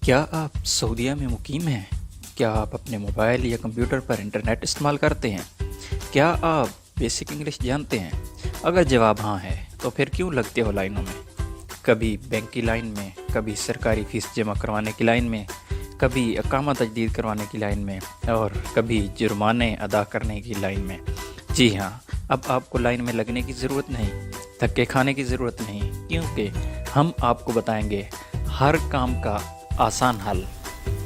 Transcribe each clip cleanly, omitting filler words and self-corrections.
क्या आप सऊदीया में मुकीम हैं? क्या आप अपने मोबाइल या कंप्यूटर पर इंटरनेट इस्तेमाल करते हैं? क्या आप बेसिक इंग्लिश जानते हैं? अगर जवाब हाँ है तो फिर क्यों लगते हो लाइनों में? कभी बैंक की लाइन में, कभी सरकारी फ़ीस जमा करवाने की लाइन में, कभी अकामा तजदीद करवाने की लाइन में और कभी जुर्माने अदा करने की लाइन में। जी हाँ, अब आपको लाइन में लगने की ज़रूरत नहीं, धक्के खाने की ज़रूरत नहीं, क्योंकि हम आपको बताएंगे हर काम का आसान हल।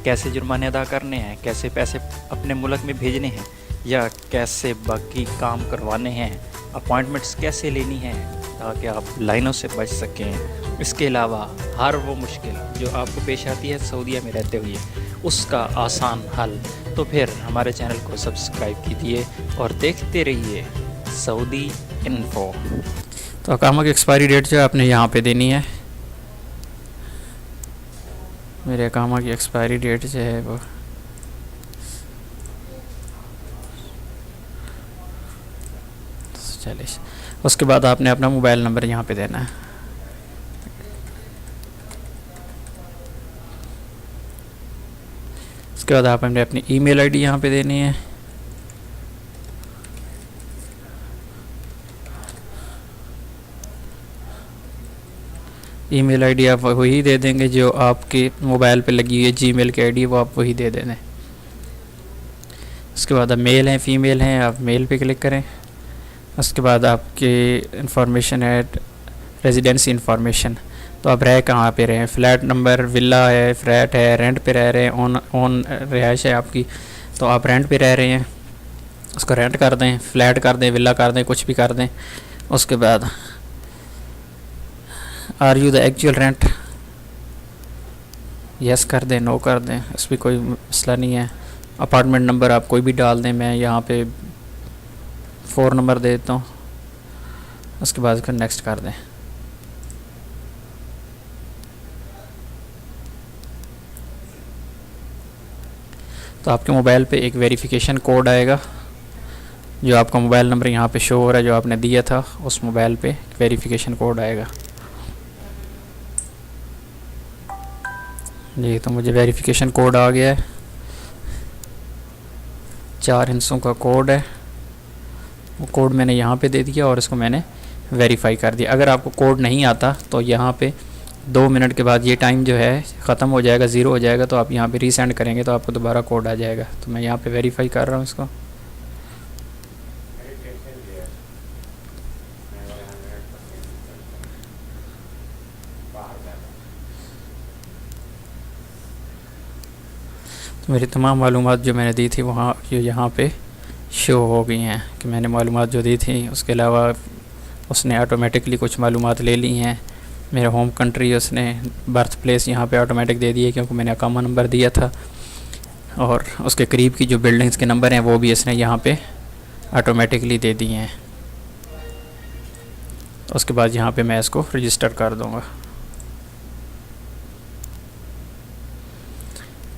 कैसे जुर्माने अदा करने हैं, कैसे पैसे अपने मुल्क में भेजने हैं या कैसे बाकी काम करवाने हैं, अपॉइंटमेंट्स कैसे लेनी हैं ताकि आप लाइनों से बच सकें। इसके अलावा हर वो मुश्किल जो आपको पेश आती है सऊदीया में रहते हुए, उसका आसान हल। तो फिर हमारे चैनल को सब्सक्राइब कीजिए और देखते रहिए सऊदी इन्फो। तो अकामा की एक्सपायरी डेट जो है आपने यहाँ पे देनी है। मेरे अकामा की एक्सपायरी डेट जो है वो 40। उसके बाद आपने अपना मोबाइल नंबर यहाँ पे देना है। उसके बाद आपने अपनी ईमेल आईडी यहाँ पे देनी है। ईमेल आईडी आप वही दे देंगे जो आपके मोबाइल पे लगी हुई है जीमेल की आईडी, वो आप वही दे दें। उसके बाद आप मेल हैं फ़ीमेल हैं, आप मेल पे क्लिक करें। उसके बाद आपके इंफॉर्मेशन है रेजिडेंसी इंफॉर्मेशन, तो आप रह कहाँ पे रहे हैं, फ्लैट नंबर, विला है, फ्लैट है, रेंट पे रह रहे हैं, ऑन रिहाइश है आपकी, तो आप रेंट पे रह रहे हैं, उसको रेंट कर दें, फ्लैट कर दें, विला कर दें, कुछ भी कर दें। उसके बाद are you the actual rent, yes कर दें, नो कर दें, इस पर कोई मसला नहीं है। अपार्टमेंट नंबर आप कोई भी डाल दें, मैं यहाँ पे 4 नंबर दे देता हूँ। उसके बाद फिर नेक्स्ट कर दें। तो आपके मोबाइल पे एक वेरिफिकेशन कोड आएगा, जो आपका मोबाइल नंबर यहाँ पे शो हो रहा है, जो आपने दिया था उस मोबाइल पे वेरिफिकेशन कोड आएगा। जी, तो मुझे वेरिफिकेशन कोड आ गया है, 4 हिस्सों का कोड है। वो कोड मैंने यहाँ पे दे दिया और इसको मैंने वेरीफाई कर दिया। अगर आपको कोड नहीं आता तो यहाँ पे 2 मिनट के बाद ये टाइम जो है ख़त्म हो जाएगा, ज़ीरो हो जाएगा, तो आप यहाँ पे रीसेंड करेंगे तो आपको दोबारा कोड आ जाएगा। तो मैं यहाँ पे वेरीफाई कर रहा हूँ इसको। तो मेरी तमाम मालूमात जो मैंने दी थी वहाँ यहाँ पे शो हो गई हैं कि मैंने मालूमात जो दी थी। उसके अलावा उसने ऑटोमेटिकली कुछ मालूमात ले ली हैं। मेरा होम कंट्री उसने बर्थ प्लेस यहाँ पे ऑटोमेटिक दे दिए क्योंकि मैंने अकामा नंबर दिया था, और उसके करीब की जो बिल्डिंग्स के नंबर हैं वो भी इसने यहाँ पे ऑटोमेटिकली दे दिए हैं। उसके बाद यहाँ पे मैं इसको रजिस्टर कर दूँगा।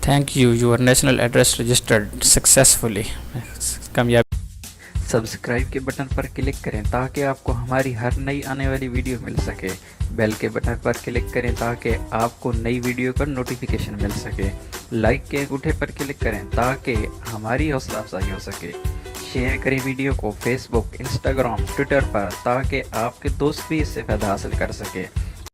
Thank you, your national address registered successfully. कामयाब। सब्सक्राइब के बटन पर क्लिक करें ताकि आपको हमारी हर नई आने वाली वीडियो मिल सके। बेल के बटन पर क्लिक करें ताकि आपको नई वीडियो का नोटिफिकेशन मिल सके। लाइक के अंगूठे पर क्लिक करें ताकि हमारी हौसला अफजाई हो सके। शेयर करें वीडियो को फेसबुक, इंस्टाग्राम, ट्विटर पर ताकि आपके दोस्त भी इससे फ़ायदा हासिल कर सके।